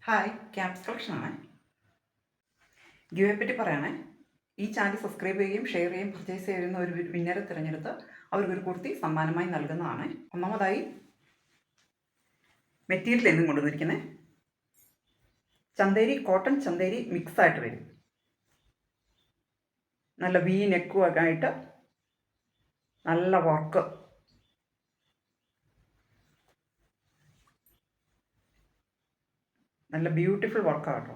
Hi, caps കളക്ഷനാണ്. ഗിവയെ പറ്റി പറയുകയാണേ. ഈ ചാനൽ സബ്സ്ക്രൈബ് ചെയ്യുകയും ഷെയർ ചെയ്യുകയും പർച്ചേസ് ചെയ്യുന്ന ഒരു വിന്നറെ തിരഞ്ഞെടുത്ത് അവർക്കൊരു കുർത്തി സമ്മാനമായി നൽകുന്നതാണ്. ഒന്നാമതായി മെറ്റീരിയൽ എന്നും കൊണ്ടുവന്നിരിക്കുന്നത് ചന്തേരി കോട്ടൺ ചന്തേരി മിക്സായിട്ട് വരും. നല്ല വി നെക്കും ഒക്കെ ആയിട്ട് നല്ല വർക്ക്, നല്ല ബ്യൂട്ടിഫുൾ വർക്കാണ് കേട്ടോ.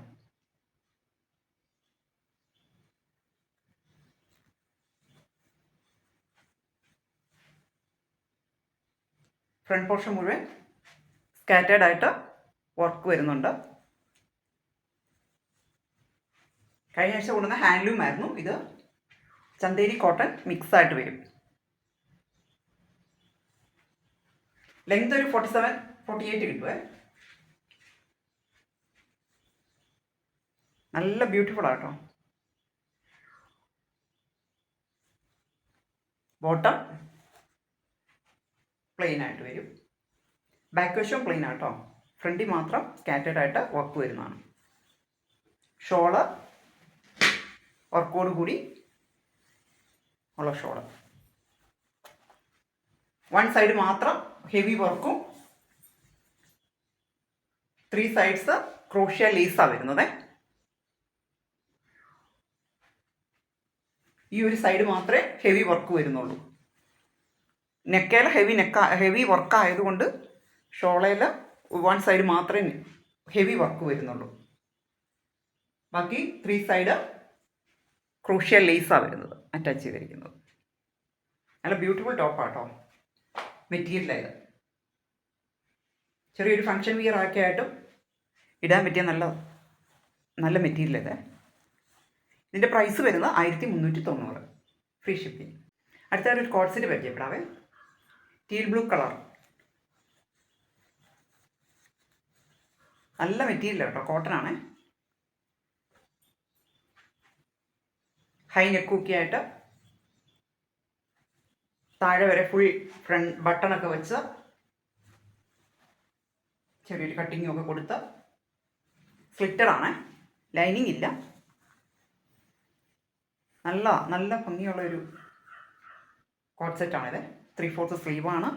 ഫ്രണ്ട് പോർഷൻ മുഴുവൻ സ്കാറ്റേഡ് ആയിട്ട് വർക്ക് വരുന്നുണ്ട്. കഴിഞ്ഞ ആഴ്ച കൊണ്ടുവന്ന ഹാൻഡ്ലൂം ആയിരുന്നു. ഇത് ചന്തേരി കോട്ടൺ മിക്സായിട്ട് വരും. ലെങ്ത് ഒരു 47-48 കിട്ടുവേ. നല്ല ബ്യൂട്ടിഫുൾ ആട്ടോ. ബോട്ടം പ്ലെയിൻ ആയിട്ട് വരും. ബാക്ക് വശവും പ്ലെയിൻ ആട്ടോ. ഫ്രണ്ടിൽ മാത്രം സ്കാറ്റേഡ് ആയിട്ട് വർക്ക് വരുന്നതാണ്. ഷോള് വർക്കോട് കൂടി ഉള്ള ഷോള്. വൺ സൈഡ് മാത്രം ഹെവി വർക്കും 3 സൈഡ്സ് ക്രോഷ്യ ലേസാണ് വരുന്നത്. ഈ ഒരു സൈഡ് മാത്രമേ ഹെവി വർക്ക് വരുന്നുള്ളൂ. നെക്കയിൽ ഹെവി വർക്ക് ആയതുകൊണ്ട് ഷോളയിൽ വൺ സൈഡ് മാത്രമേ ഹെവി വർക്ക് വരുന്നുള്ളൂ. ബാക്കി 3 സൈഡ് ക്രോഷ്യ ലേസാണ് വരുന്നത്, അറ്റാച്ച് ചെയ്തിരിക്കുന്നത്. നല്ല ബ്യൂട്ടിഫുൾ ടോപ്പാട്ടോ. മെറ്റീരിയലായത് ചെറിയൊരു ഫങ്ഷൻ വിയർ ആക്കിയായിട്ടും ഇടാൻ പറ്റിയ നല്ല മെറ്റീരിയൽ ഇത്. ഇതിൻ്റെ പ്രൈസ് വരുന്നത് 1390, ഫ്രീ ഷിപ്പിംഗ്. അടുത്ത ഒരു കോഡ് സെറ്റ് പരിചയപ്പെടാവേ. ടീൽ ബ്ലൂ കളർ, നല്ല മെറ്റീരിയൽ കേട്ടോ, കോട്ടൺ ആണ്. ഹൈ നെക്കൊക്കെ ആയിട്ട് താഴെ വരെ ഫുൾ ഫ്രണ്ട് ബട്ടണൊക്കെ വെച്ച് ചെറിയൊരു കട്ടിങ്ങും ഒക്കെ കൊടുത്ത് സ്ലിറ്റഡ് ആണ്. ലൈനിങ് ഇല്ല. നല്ല ഭംഗിയുള്ളൊരു കോഡ് സെറ്റാണിത്. 3/4 സ്ലീവാണ്.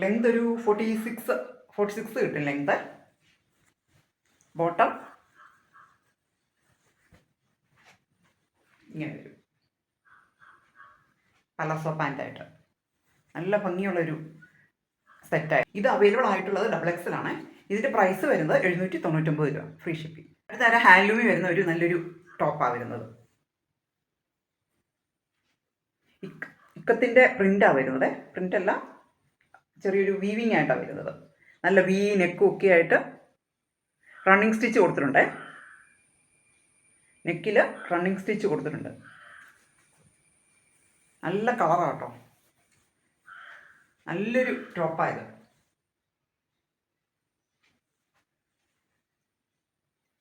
ലെങ്ത് ഒരു 46 കിട്ടും ലെങ്ത്. ബോട്ടം ഇങ്ങനെ വരും, പലാസോ പാൻറ്റായിട്ട്. നല്ല ഭംഗിയുള്ളൊരു സെറ്റായി. ഇത് അവൈലബിൾ ആയിട്ടുള്ളത് XXL ആണ്. ഇതിൻ്റെ പ്രൈസ് വരുന്നത് 799 രൂപ, ഫ്രീ ഷിപ്പിംഗ്. അടുത്ത ഹാൻഡ്ലൂമിൽ വരുന്ന ഒരു നല്ലൊരു ടോപ്പാണ് വരുന്നത്. ഇക്കത്തിൻ്റെ പ്രിൻ്റാണ് വരുന്നത്. പ്രിൻ്റല്ല, ചെറിയൊരു വീവിങ് ആയിട്ടാണ് വരുന്നത്. നല്ല വി നെക്കും ഒക്കെ ആയിട്ട് റണ്ണിങ് സ്റ്റിച്ച് കൊടുത്തിട്ടുണ്ട്. നെക്കിൽ റണ്ണിങ് സ്റ്റിച്ച് കൊടുത്തിട്ടുണ്ട്. നല്ല കളറാട്ടോ. നല്ലൊരു ടോപ്പായത്.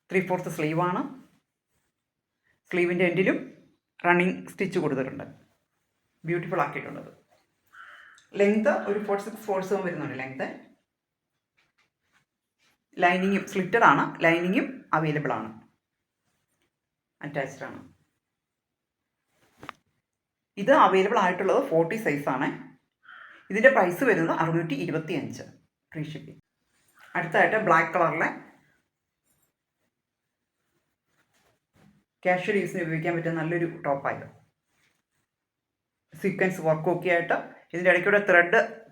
ത്രീ-ഫോർത്ത് സ്ലീവാണ്. സ്ലീവിൻ്റെ എൻഡിലും റണ്ണിങ് സ്റ്റിച്ച് കൊടുത്തിട്ടുണ്ട്. ബ്യൂട്ടിഫുൾ ആക്കിയിട്ടുള്ളത്. ലെങ്ത് ഒരു 46-47 വരുന്നുണ്ട് ലെങ്ത്. ലൈനിങ്ങും സ്ലിറ്റഡ് ആണ്. ലൈനിങ്ങും അവൈലബിൾ ആണ്, അറ്റാച്ച്ഡ് ആണ്. ഇത് അവൈലബിൾ ആയിട്ടുള്ളത് 40 സൈസാണ്. ഇതിൻ്റെ പ്രൈസ് വരുന്നത് 625, ഫ്രീ ഷിപ്പിംഗ്. അടുത്തായിട്ട് ബ്ലാക്ക് കളറിലെ കാഷ്വൽ യൂസിന് ഉപയോഗിക്കാൻ പറ്റുന്ന നല്ലൊരു ടോപ്പായത്. സീക്വൻസ് വർക്കും ഒക്കെ ആയിട്ട് ഇതിൻ്റെ ഇടയ്ക്കൂടെ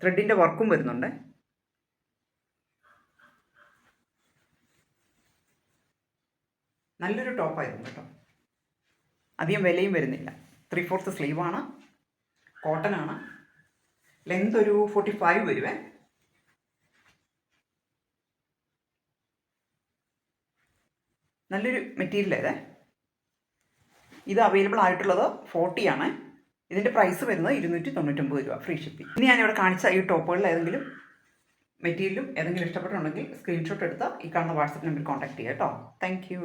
ത്രെഡിൻ്റെ വർക്കും വരുന്നുണ്ട്. നല്ലൊരു ടോപ്പായിരുന്നു കേട്ടോ. അധികം വിലയും വരുന്നില്ല. 3/4 സ്ലീവാണ്. കോട്ടൺ ആണ്. ലെങ്ത് ഒരു 45 വരുവേ. നല്ലൊരു മെറ്റീരിയൽ ഇത് അവൈലബിൾ ആയിട്ടുള്ളത് 40 ആണ്. ഇതിൻ്റെ പ്രൈസ് വരുന്നത് 299 രൂപ, ഫ്രീ ഷിപ്പിംഗ്. ഇനി ഞാനിവിടെ കാണിച്ച ഈ ടോപ്പുകളിൽ ഏതെങ്കിലും മെറ്റീരിയലും ഏതെങ്കിലും ഇഷ്ടപ്പെട്ടുണ്ടെങ്കിൽ സ്ക്രീൻഷോട്ട് എടുത്ത് ഈ കാണുന്ന വാട്സപ്പ് നമ്പറിൽ കോൺടാക്ട് ചെയ്യാം കേട്ടോ. Thank you.